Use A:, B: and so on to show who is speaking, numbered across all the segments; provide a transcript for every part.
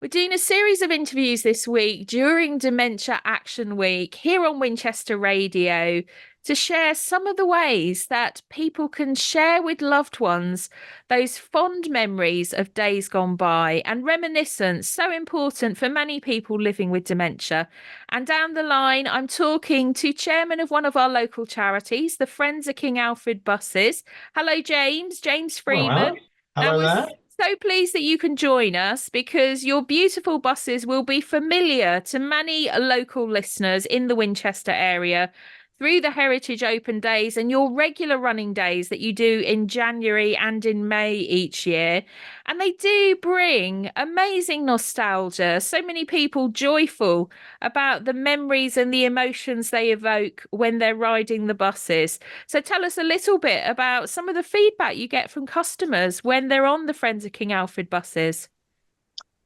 A: We're doing a series of interviews this week during Dementia Action Week here on Winchester Radio to share some of the ways that people can share with loved ones those fond memories of days gone by and reminiscence, so important for many people living with dementia. And down the line, I'm talking to chairman of one of our local charities, the Friends of King Alfred Buses. Hello, James
B: Hello,
A: Freeman.
B: Alex.
A: And
B: Hello
A: we're
B: there.
A: so pleased that you can join us because your beautiful buses will be familiar to many local listeners in the Winchester area through the Heritage Open Days and your regular running days that you do in January and in May each year. And they do bring amazing nostalgia. So many people joyful about the memories and the emotions they evoke when they're riding the buses. So tell us a little bit about some of the feedback you get from customers when they're on the Friends of King Alfred buses.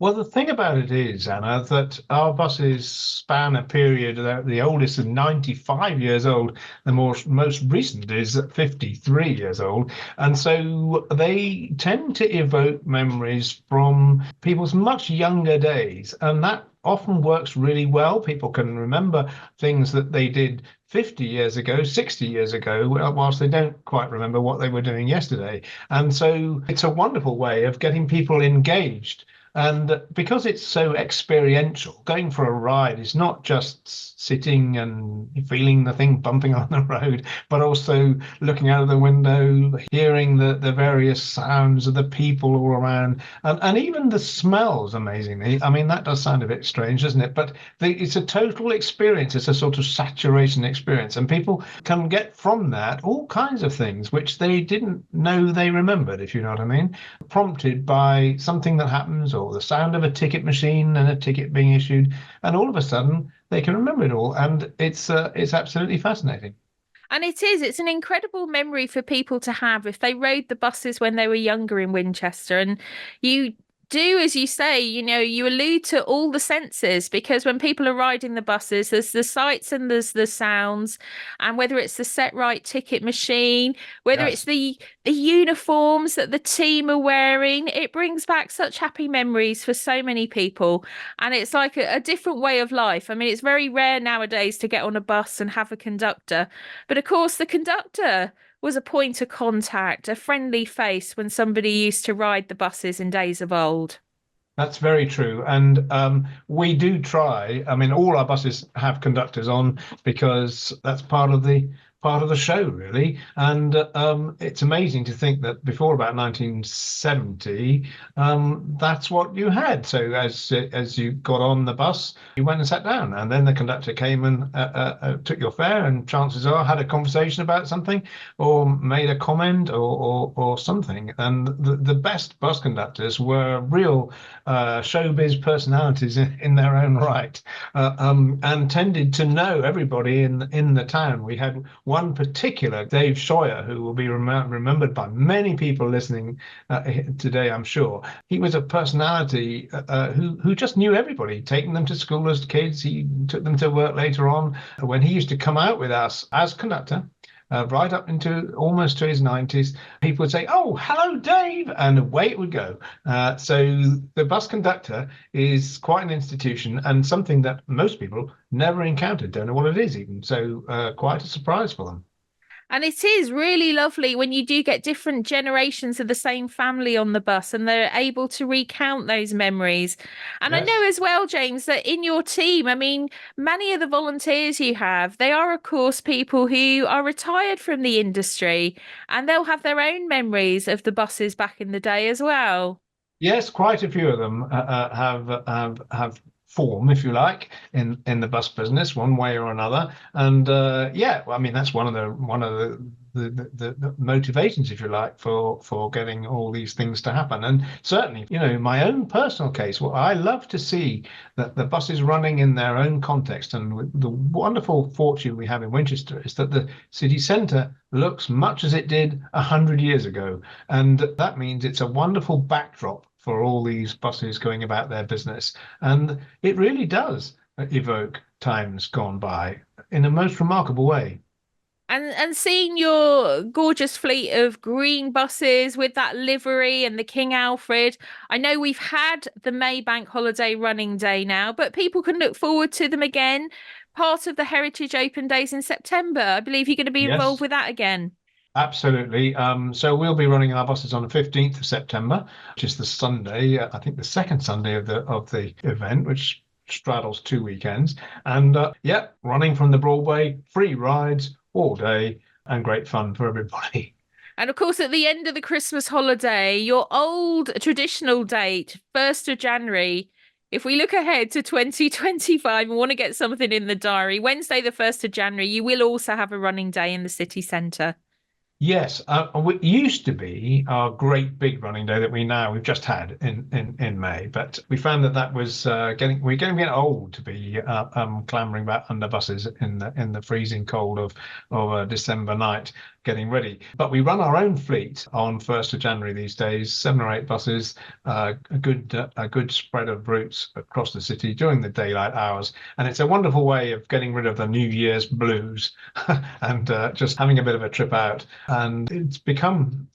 B: Well, the thing about it is, Anna, that our buses span a period that the oldest is 95 years old, the most recent is 53 years old. And so they tend to evoke memories from people's much younger days. And that often works really well. People can remember things that they did 50 years ago, 60 years ago, whilst they don't quite remember what they were doing yesterday. And so it's a wonderful way of getting people engaged. And because it's so experiential, going for a ride is not just sitting and feeling the thing bumping on the road, but also looking out of the window, hearing the various sounds of the people all around, and even the smells, amazingly. I mean, that does sound a bit strange, doesn't it? But it's a total experience. It's a sort of saturation experience. And people can get from that all kinds of things which they didn't know they remembered, if you know what I mean, prompted by something that happens or the sound of a ticket machine and a ticket being issued, and all of a sudden they can remember it all, and it's absolutely fascinating.
A: And it's an incredible memory for people to have if they rode the buses when they were younger in Winchester. And you do, as you say, you allude to all the senses because when people are riding the buses, there's the sights and there's the sounds. And whether it's the set right ticket machine, whether it's
B: Yes.
A: the uniforms that the team are wearing, it brings back such happy memories for so many people. And it's like a different way of life. I mean, it's very rare nowadays to get on a bus and have a conductor. But of course, the conductor was a point of contact, a friendly face when somebody used to ride the buses in days of old.
B: That's very true. And we do try. I mean, all our buses have conductors on because that's part of the show, really. And it's amazing to think that before about 1970, that's what you had. So as you got on the bus, you went and sat down, and then the conductor came and took your fare, and chances are had a conversation about something, or made a comment, or something. And the best bus conductors were real showbiz personalities in their own right, and tended to know everybody in the town. We had one particular, Dave Scheuer, who will be remembered by many people listening today, I'm sure. He was a personality who just knew everybody, taking them to school as kids. He took them to work later on. When he used to come out with us as conductor, right up into almost to his 90s, people would say, "Oh, hello, Dave," and away it would go. So the bus conductor is quite an institution and something that most people never encountered, don't know what it is even. So quite a surprise for them.
A: And it is really lovely when you do get different generations of the same family on the bus and they're able to recount those memories. And I
B: Yes.
A: know as well, James, that in your team, I mean, many of the volunteers you have, they are, of course, people who are retired from the industry and they'll have their own memories of the buses back in the day as well.
B: Yes, quite a few of them have form, if you like, in the bus business, one way or another. And yeah, well, I mean that's one of the motivations, if you like, for getting all these things to happen. And certainly, in my own personal case, well, I love to see that the buses running in their own context. And the wonderful fortune we have in Winchester is that the city centre looks much as it did 100 years ago, and that means it's a wonderful backdrop for all these buses going about their business. And it really does evoke times gone by in a most remarkable way.
A: And seeing your gorgeous fleet of green buses with that livery and the King Alfred. I know we've had the May Bank Holiday running day now, but people can look forward to them again. Part of the Heritage Open Days in September. I believe you're going to be involved
B: Yes.
A: with that again.
B: Absolutely. So we'll be running our buses on the 15th of September, which is the Sunday, I think the second Sunday of the event, which straddles 2 weekends. And yeah, running from the Broadway, free rides all day, and great fun for everybody.
A: And of course, at the end of the Christmas holiday, your old traditional date, 1st of January. If we look ahead to 2025 and want to get something in the diary, Wednesday, the 1st of January, you will also have a running day in the city centre.
B: Yes, it used to be our great big running day that we've just had in May, but we found that was we're getting a bit old to be clambering back under buses in the freezing cold of a December night getting ready. But we run our own fleet on 1st of January these days, 7 or 8 buses, a good spread of routes across the city during the daylight hours, and it's a wonderful way of getting rid of the New Year's blues and just having a bit of a trip out. And it's become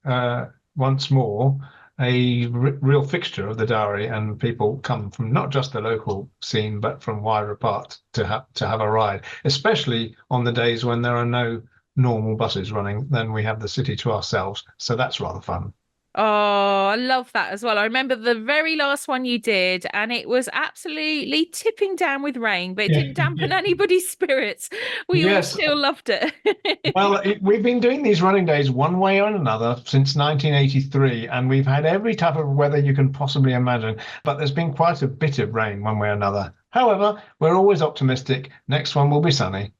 B: once more a real fixture of the diary, and people come from not just the local scene but from wider apart to have a ride, especially on the days when there are no normal buses running. Then we have the city to ourselves, so that's rather fun.
A: Oh, I love that as well. I remember the very last one you did, and it was absolutely tipping down with rain, but it
B: Yeah.
A: didn't dampen anybody's spirits. We all
B: Yes.
A: still loved it.
B: Well, we've been doing these running days one way or another since 1983, and we've had every type of weather you can possibly imagine, but there's been quite a bit of rain one way or another. However, we're always optimistic. Next one will be sunny.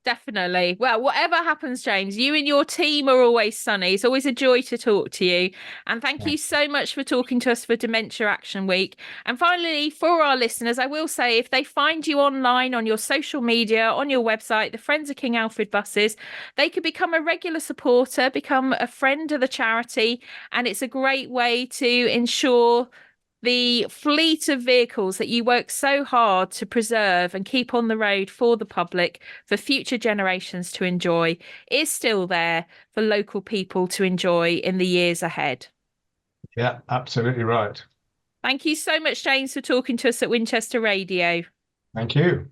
A: Definitely. Well, whatever happens, James, you and your team are always sunny. It's always a joy to talk to you. And thank
B: Yeah.
A: you so much for talking to us for Dementia Action Week. And finally, for our listeners, I will say if they find you online on your social media, on your website, the Friends of King Alfred Buses, they could become a regular supporter, become a friend of the charity. And it's a great way to ensure the fleet of vehicles that you work so hard to preserve and keep on the road for the public for future generations to enjoy is still there for local people to enjoy in the years ahead.
B: Yeah, absolutely right.
A: Thank you so much, James, for talking to us at Winchester Radio.
B: Thank you.